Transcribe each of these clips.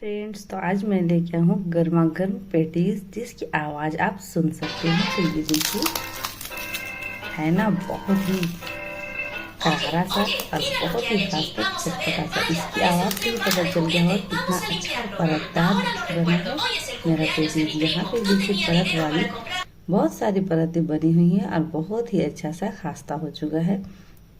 Friends, तो आज मैं लेके आया हूँ गर्मा गर्म पेटीज जिसकी आवाज़ आप सुन सकते हैं। तो ये देखिए, है ना बहुत ही करारा सा और बहुत ही खासकर चटपटा सा। इसकी आवाज़ से ही पता चल गया होगा कितना अच्छा परतदार बना है मेरा पेटीज। यहाँ पे देखिए परत वाली बहुत सारी परतें बनी हुई हैं और बहुत ही अच्छा सा खास्ता हो चुका है।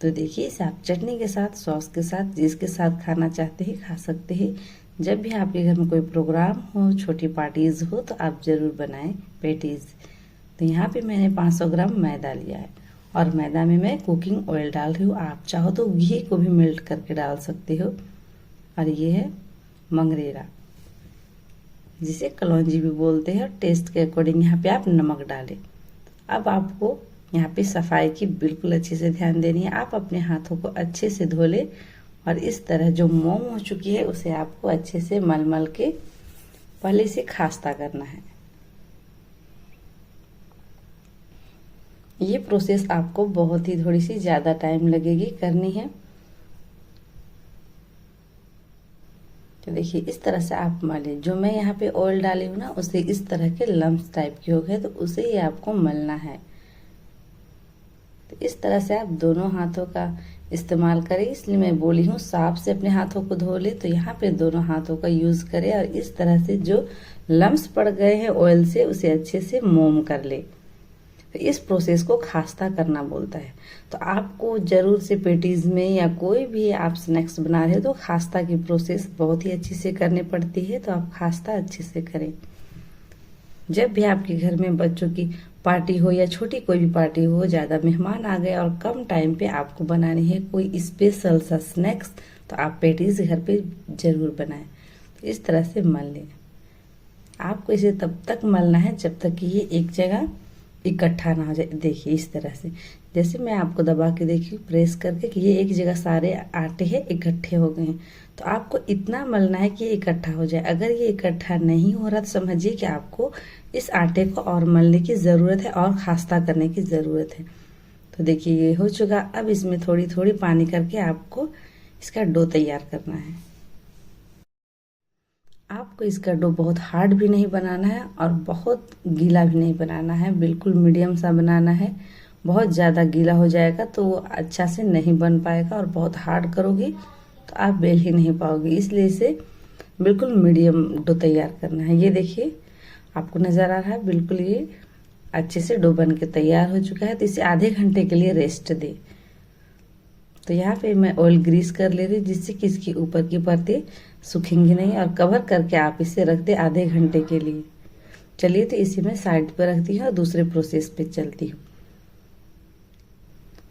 तो देखिए, इसे आप चटनी के साथ, सॉस के साथ, जिसके साथ खाना चाहते हैं खा सकते हैं। जब भी आपके घर में कोई प्रोग्राम हो, छोटी पार्टीज हो, तो आप ज़रूर बनाएं पेटीज। तो यहाँ पे मैंने 500 ग्राम मैदा लिया है और मैदा में मैं कुकिंग ऑयल डाल रही हूँ। आप चाहो तो घी को भी मेल्ट करके डाल सकते हो। और ये है मंगरेला, जिसे कलौंजी भी बोलते हैं। टेस्ट के अकॉर्डिंग यहाँ पे आप नमक डालें। अब आपको यहाँ पे सफाई की बिल्कुल अच्छे से ध्यान देनी है। आप अपने हाथों को अच्छे से धो ले और इस तरह जो मोम हो चुकी है उसे आपको अच्छे से मल मल के पहले से खास्ता करना है। ये प्रोसेस आपको बहुत ही थोड़ी सी ज़्यादा टाइम लगेगी करनी है। तो देखिए, इस तरह से आप मले। जो मैं यहाँ पे ऑयल डाली हूँ ना, उसे इस तरह के लम्स टाइप के हो गए, तो उसे ही आपको मलना है। तो इस तरह से आप दोनों हाथों का इस्तेमाल करें, इसलिए मैं बोली हूँ साफ से अपने हाथों को धो ले। तो यहाँ पे दोनों हाथों का यूज करें और इस तरह से जो लम्स पड़ गए हैं ऑयल से उसे अच्छे से मोम कर ले। तो इस प्रोसेस को खास्ता करना बोलता है। तो आपको जरूर से पेटीज में या कोई भी आप स्नैक्स बना रहे हो तो खास्ता की प्रोसेस बहुत ही अच्छे से करनी पड़ती है। तो आप खास्ता अच्छे से करें। जब भी आपके घर में बच्चों की पार्टी हो या छोटी कोई भी पार्टी हो, ज़्यादा मेहमान आ गए और कम टाइम पे आपको बनानी है कोई स्पेशल सा स्नैक्स, तो आप पेटीज घर पे जरूर बनाएं। तो इस तरह से मल लें। आपको इसे तब तक मलना है जब तक कि ये एक जगह इकट्ठा ना हो जाए। देखिए, इस तरह से जैसे मैं आपको दबा के देखी प्रेस करके कि ये एक जगह सारे आटे हैं इकट्ठे हो गए हैं। तो आपको इतना मलना है कि ये इकट्ठा हो जाए। अगर ये इकट्ठा नहीं हो रहा तो समझिए कि आपको इस आटे को और मलने की ज़रूरत है और खास्ता करने की ज़रूरत है। तो देखिए, ये हो चुका। अब इसमें थोड़ी थोड़ी पानी करके आपको इसका डो तैयार करना है। आपको इसका डो बहुत हार्ड भी नहीं बनाना है और बहुत गीला भी नहीं बनाना है, बिल्कुल मीडियम सा बनाना है। बहुत ज़्यादा गीला हो जाएगा तो वो अच्छा से नहीं बन पाएगा और बहुत हार्ड करोगी तो आप बेल ही नहीं पाओगे। इसलिए इसे बिल्कुल मीडियम डो तैयार करना है। ये देखिए, आपको नज़र आ रहा है बिल्कुल ये अच्छे से डो बन के तैयार हो चुका है। तो इसे आधे घंटे के लिए रेस्ट दे। तो यहाँ पे मैं ऑयल ग्रीस कर ले रही जिससे कि इसकी ऊपर की परतें सूखेंगी नहीं और कवर करके आप इसे रख दे आधे घंटे के लिए। चलिए, तो इसे मैं साइड पर रखती हूँ और दूसरे प्रोसेस पे चलती हूँ।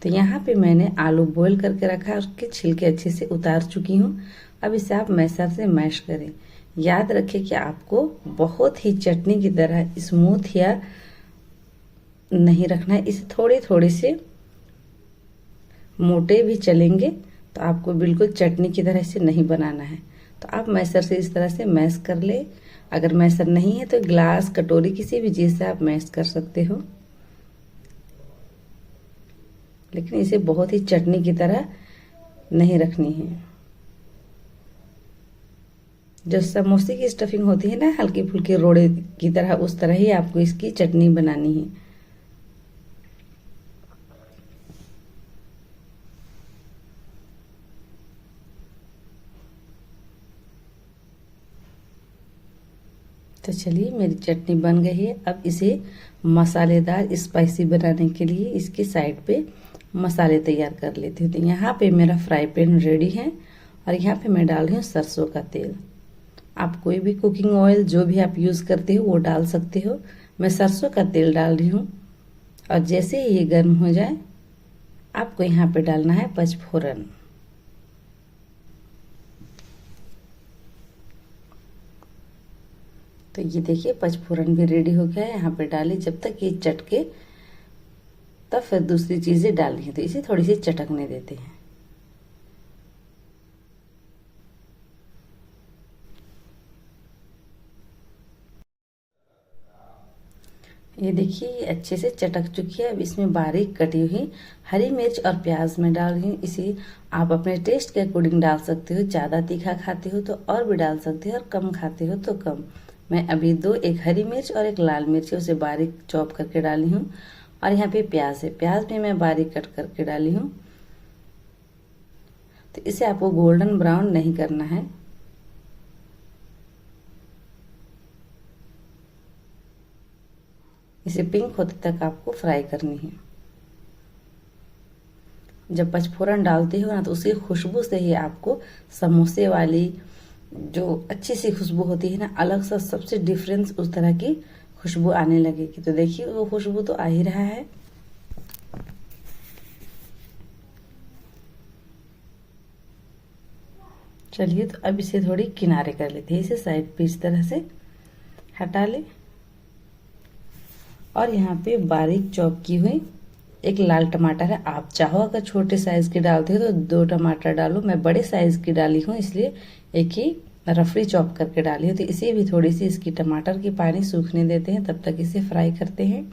तो यहाँ पे मैंने आलू बॉईल करके रखा है, उसके छिलके अच्छे से उतार चुकी हूँ। अब इसे आप मैशर से मैश करें। याद रखें कि आपको बहुत ही चटनी की तरह स्मूथ या नहीं रखना है। इसे थोड़े थोड़े से मोटे भी चलेंगे, तो आपको बिल्कुल चटनी की तरह से नहीं बनाना है। तो आप मैसर से इस तरह से मैश कर ले। अगर मैसर नहीं है तो ग्लास, कटोरी, किसी भी चीज़ से आप मैश कर सकते हो, लेकिन इसे बहुत ही चटनी की तरह नहीं रखनी है। जो समोसे की स्टफिंग होती है ना, हल्की फुल्की रोड़े की तरह, उस तरह ही आपको इसकी चटनी बनानी है। तो चलिए, मेरी चटनी बन गई है। अब इसे मसालेदार स्पाइसी बनाने के लिए इसके साइड पे मसाले तैयार कर लेती हूँ। तो यहाँ पे मेरा फ्राई पैन रेडी है और यहाँ पे मैं डाल रही हूँ सरसों का तेल। आप कोई भी कुकिंग ऑयल जो भी आप यूज़ करते हो वो डाल सकते हो। मैं सरसों का तेल डाल रही हूँ और जैसे ही ये गर्म हो जाए आपको यहाँ पे डालना है पचफोरन। तो ये देखिए, पचफोरन भी रेडी हो गया है। यहाँ पे डाली, जब तक ये चटके तब फिर दूसरी चीज़ें डालनी है। तो इसे थोड़ी सी चटकने देते हैं। ये देखिए ये अच्छे से चटक चुकी है। अब इसमें बारीक कटी हुई हरी मिर्च और प्याज में डाल रही हूँ। इसी आप अपने टेस्ट के अकॉर्डिंग डाल सकते हो, ज़्यादा तीखा खाते हो तो और भी डाल सकते हो और कम खाते हो तो कम। मैं अभी दो, एक हरी मिर्च और एक लाल मिर्च है उसे बारीक चॉप करके डाली हूँ। और यहाँ पे प्याज है, प्याज भी मैं बारीक कट करके डाली हूँ। तो इसे आपको गोल्डन ब्राउन नहीं करना है। इसे पिंक होते तक आपको फ्राई करनी है। जब पचफोरन डालते हो ना तो उसकी खुशबू से ही आपको समोसे वाली जो अच्छी सी खुशबू होती है ना, अलग सा सबसे डिफरेंस उस तरह की खुशबू आने लगेगी। तो देखिए वो खुशबू तो आ ही रहा है। चलिए तो अब इसे थोड़ी किनारे कर लेते हैं, इसे साइड पे इस तरह से हटा ले। और यहाँ पे बारीक चॉप की हुई एक लाल टमाटर है। आप चाहो अगर छोटे साइज के डालते हो तो दो टमाटर डालो, मैं बड़े साइज की डाली हूँ इसलिए एक ही रफली चॉप करके डाली हूँ। तो इसे भी थोड़ी सी इसकी टमाटर की पानी सूखने देते हैं, तब तक इसे फ्राई करते हैं।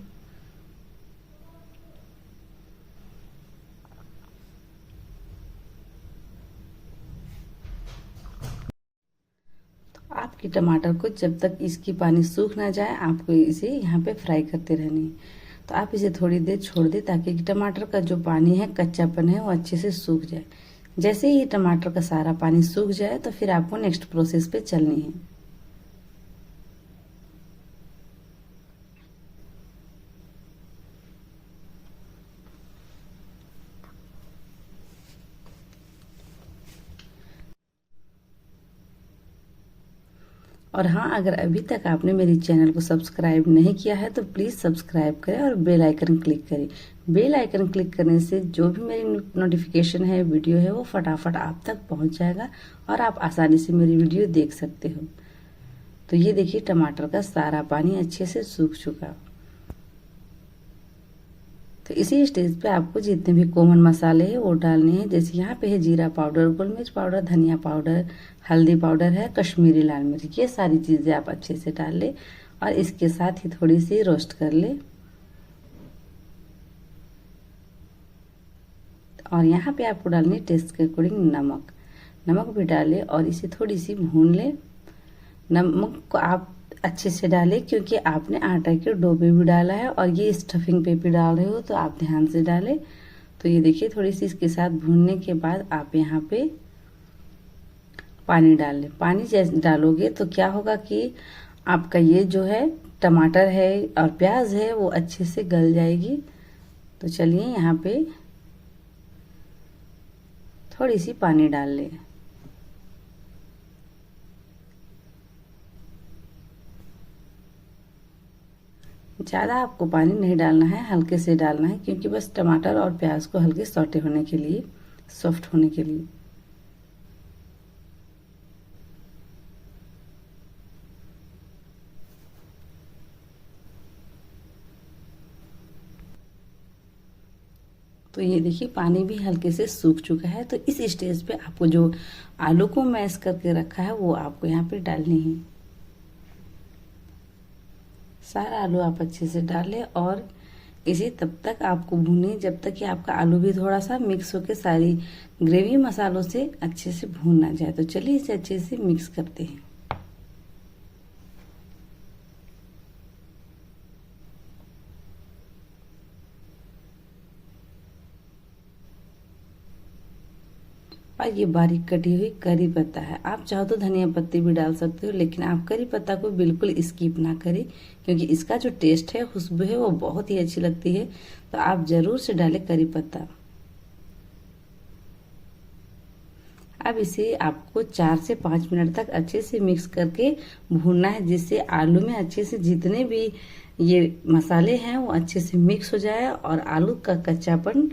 तो आपकी टमाटर को जब तक इसकी पानी सूख ना जाए आपको इसे यहाँ पे फ्राई करते रहनी है। तो आप इसे थोड़ी देर छोड़ दें ताकि टमाटर का जो पानी है, कच्चापन है, वो अच्छे से सूख जाए। जैसे ही टमाटर का सारा पानी सूख जाए तो फिर आपको नेक्स्ट प्रोसेस पे चलनी है। और हाँ, अगर अभी तक आपने मेरी चैनल को सब्सक्राइब नहीं किया है तो प्लीज़ सब्सक्राइब करें और बेल आइकन क्लिक करें। बेल आइकन क्लिक करने से जो भी मेरी नोटिफिकेशन है, वीडियो है, वो फटाफट आप तक पहुंच जाएगा और आप आसानी से मेरी वीडियो देख सकते हो। तो ये देखिए टमाटर का सारा पानी अच्छे से सूख चुका। तो इसी स्टेज पे आपको जितने भी कॉमन मसाले हैं वो डालने हैं। जैसे यहाँ पे है जीरा पाउडर, गोल मिर्च पाउडर, धनिया पाउडर, हल्दी पाउडर है, कश्मीरी लाल मिर्च, ये सारी चीज़ें आप अच्छे से डाल ले और इसके साथ ही थोड़ी सी रोस्ट कर ले। और यहाँ पे आपको डालनी है टेस्ट के अकॉर्डिंग नमक। नमक भी डाले और इसे थोड़ी सी भून ले। नमक को आप अच्छे से डालें क्योंकि आपने आटा के डो पे भी डाला है और ये स्टफिंग पे भी डाल रहे हो, तो आप ध्यान से डालें। तो ये देखिए थोड़ी सी इसके साथ भूनने के बाद आप यहाँ पे पानी डाल लें। पानी जैसे डालोगे तो क्या होगा कि आपका ये जो है टमाटर है और प्याज है वो अच्छे से गल जाएगी। तो चलिए यहाँ पे थोड़ी सी पानी डाल लें। ज़्यादा आपको पानी नहीं डालना है, हल्के से डालना है क्योंकि बस टमाटर और प्याज को हल्के सौटे होने के लिए, सॉफ्ट होने के लिए। तो ये देखिए पानी भी हल्के से सूख चुका है। तो इस स्टेज पे आपको जो आलू को मैश करके रखा है वो आपको यहाँ पे डालनी है। सारा आलू आप अच्छे से डालें और इसे तब तक आपको भूनें जब तक कि आपका आलू भी थोड़ा सा मिक्स होकर सारी ग्रेवी मसालों से अच्छे से भून ना जाए। तो चलिए इसे अच्छे से मिक्स करते हैं। और ये बारीक कटी हुई करी पत्ता है, आप चाहो तो धनिया पत्ती भी डाल सकते हो, लेकिन आप करी पत्ता को बिल्कुल स्किप ना करें क्योंकि इसका जो टेस्ट है, खुशबू है, वो बहुत ही अच्छी लगती है। तो आप जरूर से डालें करी पत्ता। अब इसे आपको 4 से 5 मिनट तक अच्छे से मिक्स करके भूनना है, जिससे आलू में अच्छे से जितने भी ये मसाले हैं वो अच्छे से मिक्स हो जाए और आलू का कच्चापन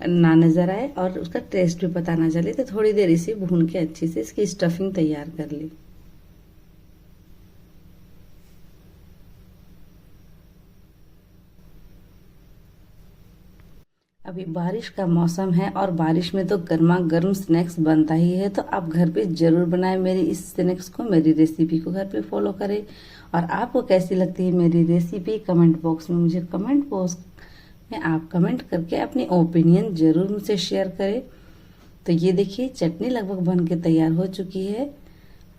ना नजर आए और उसका टेस्ट भी पता ना चले। तो थोड़ी देर इसे भून के अच्छे से इसकी स्टफिंग तैयार कर ली। अभी बारिश का मौसम है और बारिश में तो गर्मा गर्म स्नैक्स बनता ही है, तो आप घर पे ज़रूर बनाएं मेरी इस स्नैक्स को, मेरी रेसिपी को घर पे फॉलो करें। और आपको कैसी लगती है मेरी रेसिपी कमेंट बॉक्स में मुझे कमेंट बॉक्स में आप कमेंट करके अपनी ओपिनियन ज़रूर मुझसे शेयर करें। तो ये देखिए चटनी लगभग बन के तैयार हो चुकी है।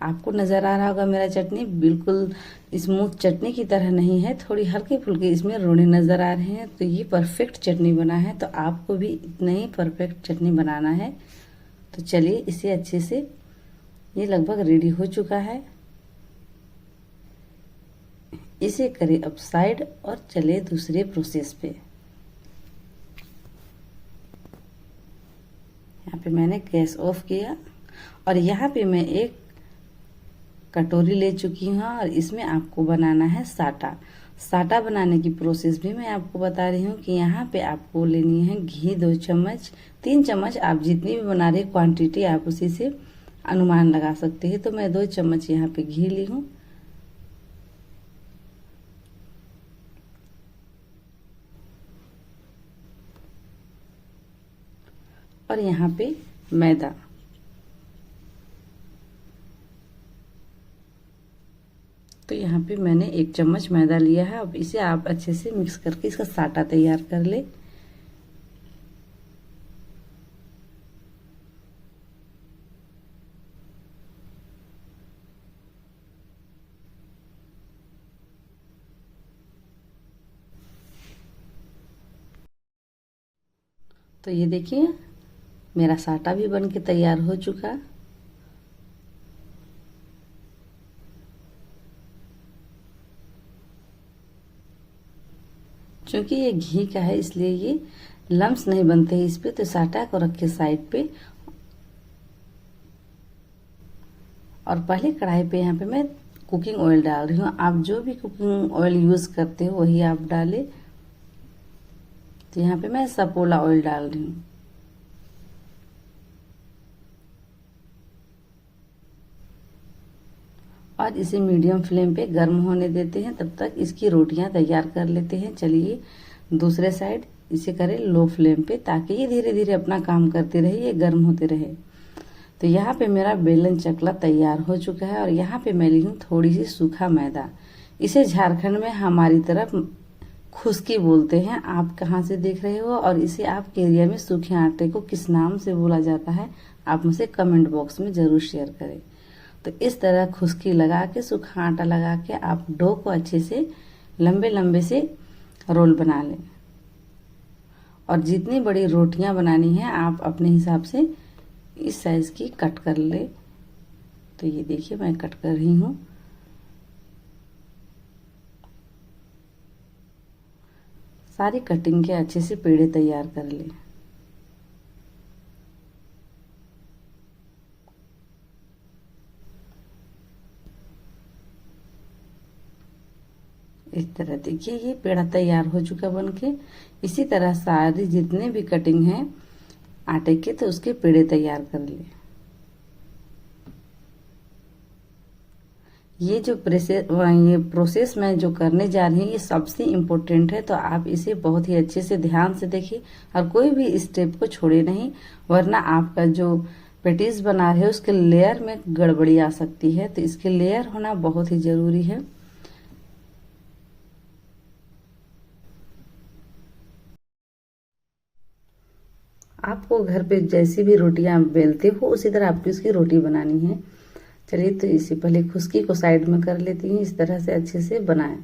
आपको नज़र आ रहा होगा मेरा चटनी बिल्कुल स्मूथ चटनी की तरह नहीं है, थोड़ी हल्के फुल्के इसमें रोने नज़र आ रहे हैं। तो ये परफेक्ट चटनी बना है, तो आपको भी इतना ही परफेक्ट चटनी बनाना है। तो चलिए इसे अच्छे से, ये लगभग रेडी हो चुका है, इसे करें अब साइड और चले दूसरे प्रोसेस पे। यहाँ पे मैंने गैस ऑफ किया और यहाँ पे मैं एक कटोरी ले चुकी हूँ और इसमें आपको बनाना है साटा। साटा बनाने की प्रोसेस भी मैं आपको बता रही हूँ कि यहाँ पे आपको लेनी है घी 2 चम्मच, 3 चम्मच, आप जितनी भी बना रहे क्वांटिटी आप उसी से अनुमान लगा सकते हैं। तो मैं 2 चम्मच यहाँ पे घी ली हूँ। और यहाँ पे मैदा, तो यहाँ पे मैंने 1 चम्मच मैदा लिया है। अब इसे आप अच्छे से मिक्स करके इसका साटा तैयार कर ले। तो ये देखिए मेरा साटा भी बन के तैयार हो चुका। क्योंकि ये घी का है इसलिए ये लम्स नहीं बनते हैं इस पे, तो साटा को रख के साइड पे। और पहले कढ़ाई पे यहाँ पे मैं कुकिंग ऑयल डाल रही हूँ। आप जो भी कुकिंग ऑयल यूज करते हो वही आप डालें। तो यहाँ पे मैं सपोला ऑयल डाल रही हूँ। और इसे मीडियम फ्लेम पे गर्म होने देते हैं, तब तक इसकी रोटियां तैयार कर लेते हैं। चलिए दूसरे साइड इसे करें लो फ्लेम पे, ताकि ये धीरे धीरे अपना काम करते रहे, ये गर्म होते रहे। तो यहाँ पे मेरा बेलन चकला तैयार हो चुका है और यहाँ पे मैं ली हूँ थोड़ी सी सूखा मैदा। इसे झारखंड में हमारी तरफ खुशकी बोलते हैं, आप कहाँ से देख रहे हो और इसे आपके एरिया में सूखे आटे को किस नाम से बोला जाता है आप मुझे कमेंट बॉक्स में जरूर शेयर करें। तो इस तरह खुशकी लगा के, सूखा आटा लगा के आप डो को अच्छे से लंबे लंबे से रोल बना लें। और जितनी बड़ी रोटियां बनानी है आप अपने हिसाब से इस साइज की कट कर ले। तो ये देखिए मैं कट कर रही हूँ। सारी कटिंग के अच्छे से पेड़े तैयार कर ले। इस तरह देखिए ये पेड़ा तैयार हो चुका बनके। इसी तरह सारी जितने भी कटिंग है आटे के, तो उसके पेड़े तैयार कर ले। ये प्रोसेस मैं जो करने जा रही हूँ ये सबसे इम्पोर्टेंट है, तो आप इसे बहुत ही अच्छे से ध्यान से देखिए और कोई भी स्टेप को छोड़े नहीं, वरना आपका जो पेटीज बना रहे हो उसके लेयर में गड़बड़ी आ सकती है। तो इसके लेयर होना बहुत ही जरूरी है। आपको घर पे जैसी भी रोटियां बेलते हो उसी तरह आपको इसकी रोटी बनानी है। चलिए तो इसे पहले खुशकी को साइड में कर लेती हूँ, इस तरह से अच्छे से बनाएं।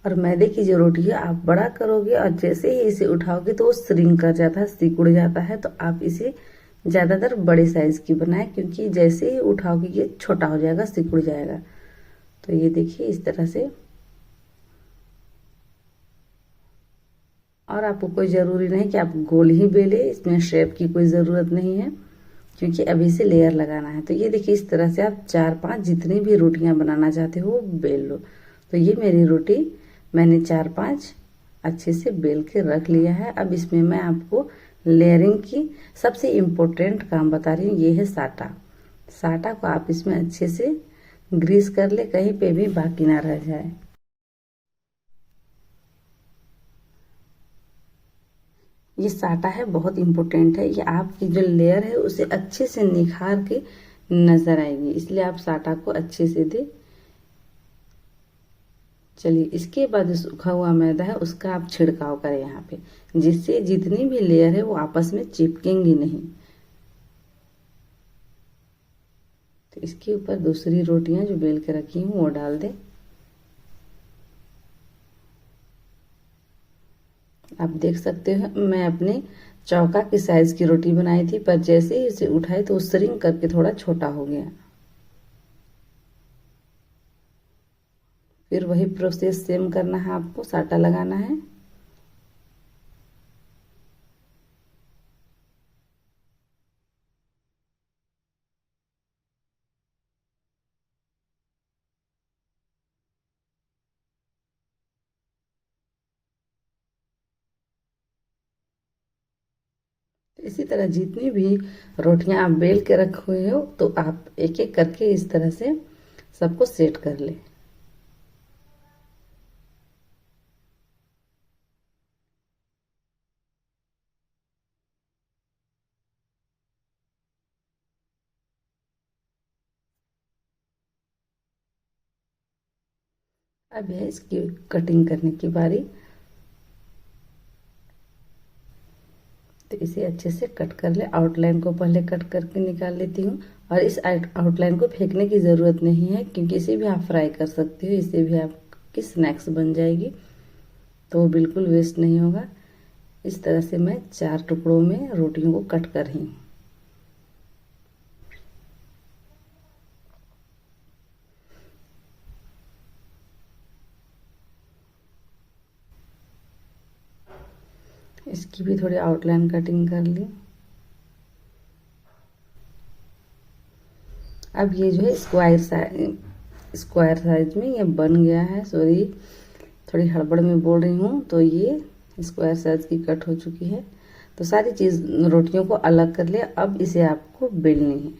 और मैदे की जो रोटी है आप बड़ा करोगे और जैसे ही इसे उठाओगे तो वो श्रिंक कर जाता है, सिकुड़ जाता है। तो आप इसे ज्यादातर बड़े साइज की बनाएं, क्योंकि जैसे ही उठाओगे ये छोटा हो जाएगा, सिकुड़ जाएगा। तो ये देखिए इस तरह से। और आपको कोई ज़रूरी नहीं कि आप गोल ही बेले, इसमें शेप की कोई ज़रूरत नहीं है, क्योंकि अभी से लेयर लगाना है। तो ये देखिए इस तरह से आप 4-5 जितनी भी रोटियां बनाना चाहते हो बेल लो। तो ये मेरी रोटी मैंने 4-5 अच्छे से बेल के रख लिया है। अब इसमें मैं आपको लेयरिंग की सबसे इम्पोर्टेंट काम बता रही हूँ, ये है साटा। साटा को आप इसमें अच्छे से ग्रीस कर ले, कहीं पे भी बाकी ना रह जाए। ये साटा है बहुत इम्पोर्टेंट है, ये आपकी जो लेयर है उसे अच्छे से निखार के नजर आएगी, इसलिए आप साटा को अच्छे से दे। चलिए इसके बाद जो सूखा हुआ मैदा है उसका आप छिड़काव करें यहाँ पे, जिससे जितनी भी लेयर है वो आपस में चिपकेंगी नहीं। तो इसके ऊपर दूसरी रोटियां जो बेल के रखी हूँ वो डाल दें। आप देख सकते हो मैं अपने चौका की साइज की रोटी बनाई थी, पर जैसे ही इसे उठाई तो श्रिंक करके थोड़ा छोटा हो गया। फिर वही प्रोसेस सेम करना है, आपको साटा लगाना है। इसी तरह जितनी भी रोटियां आप बेल के रखे हुए हो तो आप एक एक करके इस तरह से सबको सेट कर ले। अब है इसकी कटिंग करने की बारी। तो इसे अच्छे से कट कर ले। आउटलाइन को पहले कट करके निकाल लेती हूँ, और इस आउटलाइन को फेंकने की ज़रूरत नहीं है, क्योंकि इसे भी आप फ्राई कर सकते हो, इसे भी आपकी स्नैक्स बन जाएगी, तो वो बिल्कुल वेस्ट नहीं होगा। इस तरह से मैं 4 टुकड़ों में रोटियों को कट कर रही हूँ। इसकी भी थोड़ी आउटलाइन कटिंग कर ली। अब ये जो है स्क्वायर साइज में ये बन गया है। सॉरी, थोड़ी हड़बड़ में बोल रही हूँ। तो ये स्क्वायर साइज की कट हो चुकी है। तो सारी चीज रोटियों को अलग कर लिया। अब इसे आपको बेलनी है।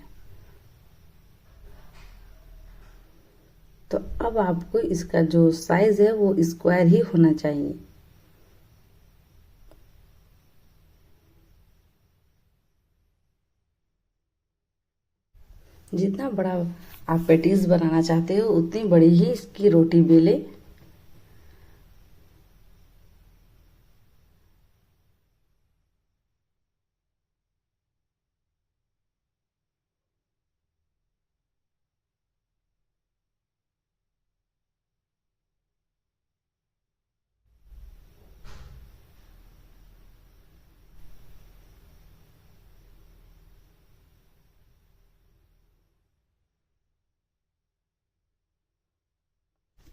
तो अब आपको इसका जो साइज है वो स्क्वायर ही होना चाहिए। जितना बड़ा आप पेटीज बनाना चाहते हो उतनी बड़ी ही इसकी रोटी बेले।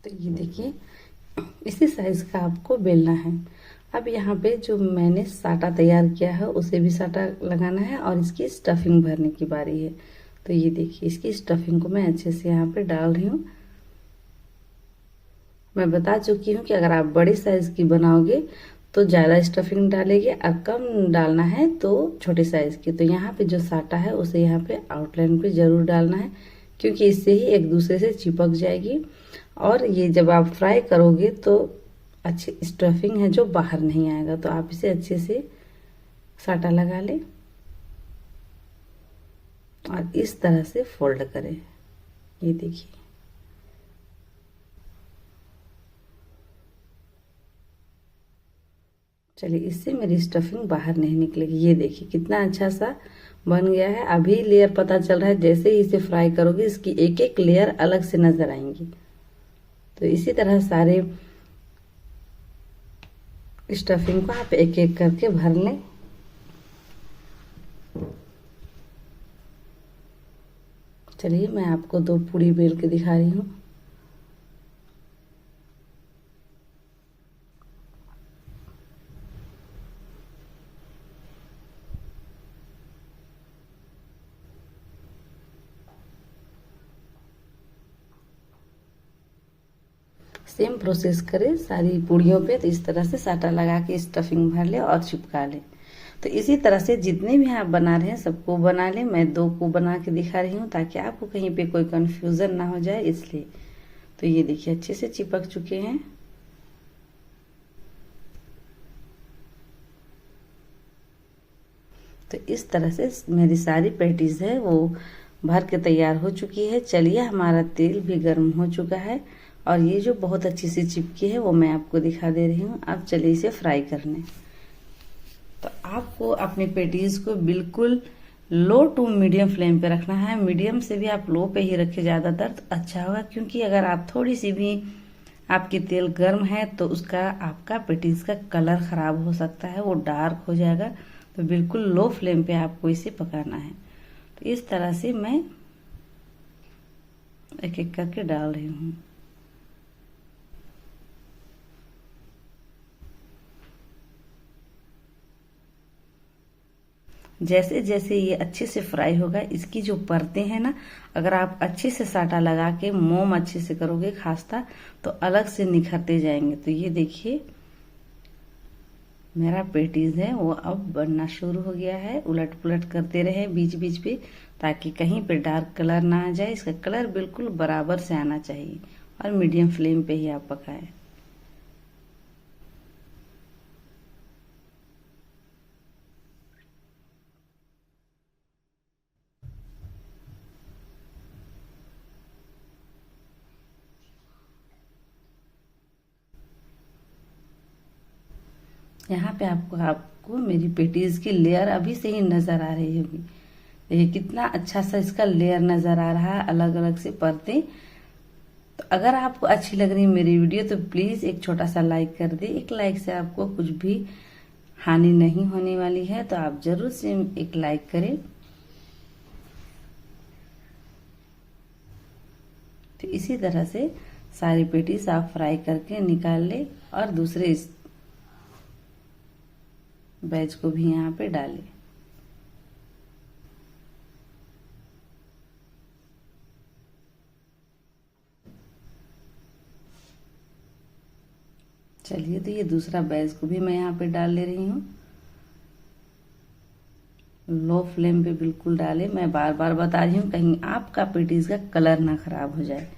तो ये देखिए इसी साइज का आपको बेलना है। अब यहाँ पे जो मैंने साटा तैयार किया है उसे भी साटा लगाना है, और इसकी स्टफिंग भरने की बारी है। तो ये देखिए इसकी स्टफिंग को मैं अच्छे से यहाँ पे डाल रही हूँ। मैं बता चुकी हूँ कि अगर आप बड़े साइज की बनाओगे तो ज़्यादा स्टफिंग डालेंगे, और कम डालना है तो छोटे साइज की। तो यहाँ पे जो साटा है उसे यहाँ पे आउटलाइन पे जरूर डालना है, क्योंकि इससे ही एक दूसरे से चिपक जाएगी, और ये जब आप फ्राई करोगे तो अच्छी स्टफिंग है जो बाहर नहीं आएगा। तो आप इसे अच्छे से साटा लगा लें और इस तरह से फोल्ड करें। ये देखिए चलिए इससे मेरी स्टफिंग बाहर नहीं निकलेगी। ये देखिए कितना अच्छा सा बन गया है। अभी लेयर पता चल रहा है, जैसे ही इसे फ्राई करोगे इसकी एक एक लेयर अलग से नजर आएंगी। तो इसी तरह सारे स्टफिंग को आप एक एक करके भर लें। चलिए मैं आपको 2 पूरी बेल के दिखा रही हूँ। सेम प्रोसेस करें सारी पूड़ियों पे। तो इस तरह से साटा लगा के स्टफिंग भर ले और चिपका ले। तो इसी तरह से जितने भी आप बना रहे हैं सबको बना ले। मैं 2 को बना के दिखा रही हूँ ताकि आपको कहीं पे कोई कंफ्यूजन ना हो जाए, इसलिए। तो ये देखिए अच्छे से चिपक चुके हैं। तो इस तरह से मेरी सारी पैटीज है वो भर के तैयार हो चुकी है। चलिए, हमारा तेल भी गर्म हो चुका है और ये जो बहुत अच्छी सी चिपकी है वो मैं आपको दिखा दे रही हूँ। अब चलिए इसे फ्राई करने। तो आपको अपनी पैटीज को बिल्कुल लो टू मीडियम फ्लेम पे रखना है। मीडियम से भी आप लो पे ही रखें ज़्यादातर तो अच्छा होगा, क्योंकि अगर आप थोड़ी सी भी आपकी तेल गर्म है तो उसका आपका पैटीज का कलर खराब हो सकता है, वो डार्क हो जाएगा। तो बिल्कुल लो फ्लेम पे आपको इसे पकाना है। तो इस तरह से मैं एक एक करके डाल रही हूँ। जैसे जैसे ये अच्छे से फ्राई होगा, इसकी जो परतें हैं ना, अगर आप अच्छे से साटा लगा के मोम अच्छे से करोगे खास्ता तो अलग से निखरते जाएंगे। तो ये देखिए मेरा पैटीज है वो अब बनना शुरू हो गया है। उलट पुलट करते रहे बीच बीच पे, ताकि कहीं पे डार्क कलर ना आ जाए। इसका कलर बिल्कुल बराबर से आना चाहिए और मीडियम फ्लेम पे ही आप पकाएं। यहाँ पे आपको मेरी पेटीज की लेयर अभी से ही नजर आ रही होगी। देखिए कितना अच्छा सा इसका लेयर नजर आ रहा है, अलग अलग से परतें। तो अगर आपको अच्छी लग रही मेरी वीडियो तो प्लीज एक छोटा सा लाइक कर दे। एक लाइक से आपको कुछ भी हानि नहीं होने वाली है, तो आप जरूर से एक लाइक करें। तो इसी तरह से सारी पेटीज आप फ्राई करके निकाल ले और दूसरे इस बैच को भी यहाँ पे डालें। चलिए, तो ये दूसरा बैच को भी मैं यहाँ पे डाल ले रही हूँ। लो फ्लेम पे बिल्कुल डालें। मैं बार बार बता रही हूँ कहीं आपका पेटीज का कलर ना खराब हो जाए।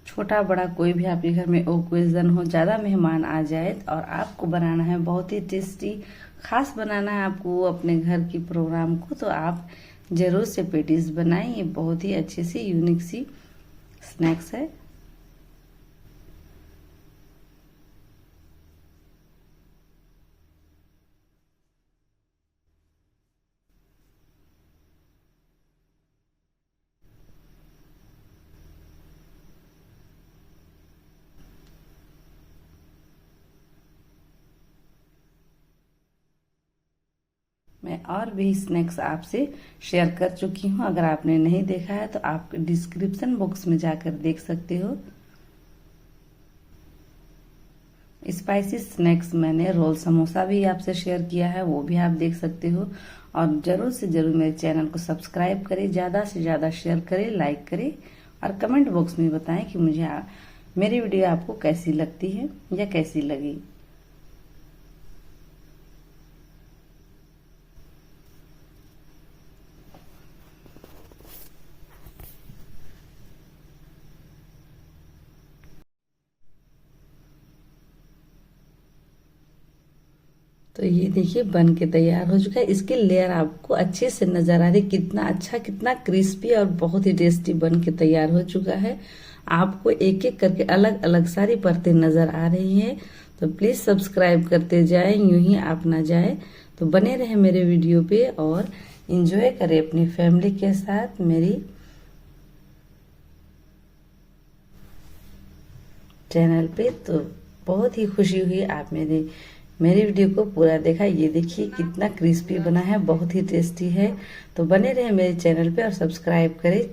छोटा बड़ा कोई भी आपके घर में ओकेजन हो, ज्यादा मेहमान आ जाए और आपको बनाना है बहुत ही टेस्टी, खास बनाना है आपको अपने घर की प्रोग्राम को, तो आप जरूर से पेटीज बनाएं। ये बहुत ही अच्छी सी यूनिक सी स्नैक्स है। मैं और भी स्नैक्स आपसे शेयर कर चुकी हूँ। अगर आपने नहीं देखा है तो आप डिस्क्रिप्शन बॉक्स में जाकर देख सकते हो। स्पाइसी स्नैक्स मैंने रोल समोसा भी आपसे शेयर किया है, वो भी आप देख सकते हो। और जरूर से जरूर मेरे चैनल को सब्सक्राइब करें, ज्यादा से ज्यादा शेयर करें, लाइक करें और कमेंट बॉक्स में बताएं कि मुझे मेरी वीडियो आपको कैसी लगती है या कैसी लगी। तो ये देखिए बन के तैयार हो चुका है। इसकी लेयर आपको अच्छे से नजर आ रही, कितना अच्छा, कितना क्रिस्पी और बहुत ही टेस्टी बन के तैयार हो चुका है। आपको एक एक करके अलग अलग सारी परतें नजर आ रही हैं। तो प्लीज सब्सक्राइब करते जाएं, यूं ही आप ना जाए। तो बने रहे मेरे वीडियो पे और इंजॉय करें अपनी फैमिली के साथ मेरी चैनल पे। तो बहुत ही खुशी हुई आप मेरी वीडियो को पूरा देखा। ये देखिए कितना क्रिस्पी बना है, बहुत ही टेस्टी है। तो बने रहे मेरे चैनल पे और सब्सक्राइब करें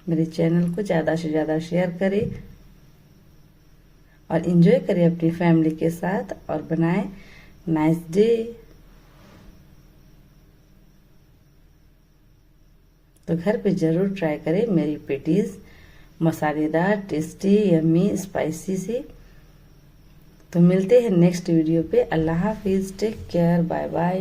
मेरे चैनल को, ज्यादा से ज्यादा शेयर करें और एंजॉय करें अपनी फैमिली के साथ और बनाएं नाइस डे। तो घर पे जरूर ट्राई करें मेरी पेटीज, मसालेदार, टेस्टी, यम्मी, स्पाइसी से। तो मिलते हैं नेक्स्ट वीडियो पे। अल्लाह हाफिज, टेक केयर, बाय बाय।